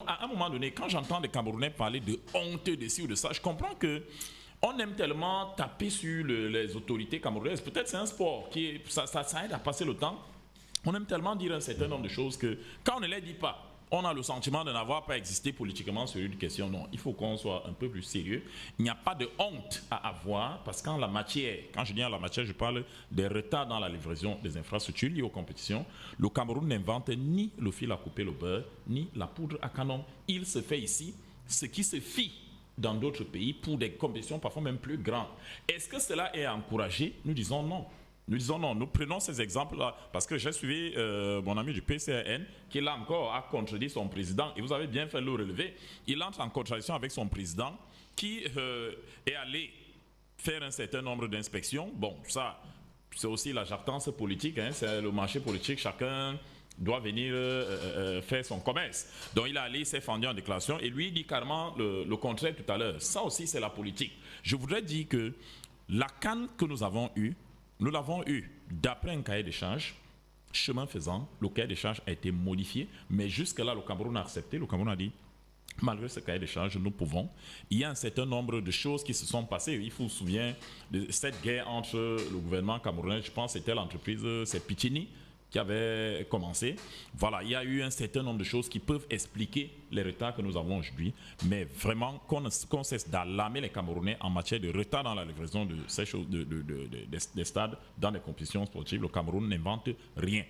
À un moment donné, quand j'entends des Camerounais parler de honte de ci ou de ça, je comprends que on aime tellement taper sur les autorités camerounaises. Peut-être c'est un sport ça aide à passer le temps. On aime tellement dire un certain nombre de choses que quand on ne les dit pas, on a le sentiment de n'avoir pas existé politiquement sur une question. Non, il faut qu'on soit un peu plus sérieux. Il n'y a pas de honte à avoir parce qu'en la matière, quand je dis en la matière, je parle des retards dans la livraison des infrastructures liées aux compétitions. Le Cameroun n'invente ni le fil à couper le beurre, ni la poudre à canon. Il se fait ici ce qui se fit dans d'autres pays pour des compétitions parfois même plus grandes. Est-ce que cela est encouragé? Nous disons non. Nous disons non, nous prenons ces exemples-là parce que j'ai suivi mon ami du PCRN qui là encore a contredit son président et vous avez bien fait le relever. Il entre en contradiction avec son président qui est allé faire un certain nombre d'inspections. Bon, ça, c'est aussi la jartance politique, hein, c'est le marché politique, chacun doit venir faire son commerce. Donc il est allé, il s'est fendu en déclaration et lui il dit carrément le contraire tout à l'heure. Ça aussi c'est la politique. Je voudrais dire que la CAN que nous avons eue, nous l'avons eu d'après un cahier d'échange. Chemin faisant, le cahier d'échange a été modifié, mais jusque-là, le Cameroun a accepté. Le Cameroun a dit, malgré ce cahier d'échange, nous pouvons. Il y a un certain nombre de choses qui se sont passées. Il vous souvenir de cette guerre entre le gouvernement camerounais, je pense que c'était l'entreprise, c'est Pichini, qui avait commencé. Voilà, il y a eu un certain nombre de choses qui peuvent expliquer les retards que nous avons aujourd'hui, mais vraiment qu'on cesse d'alarmer les Camerounais en matière de retard dans la livraison de ces choses, des stades dans les compétitions sportives. Le Cameroun n'invente rien.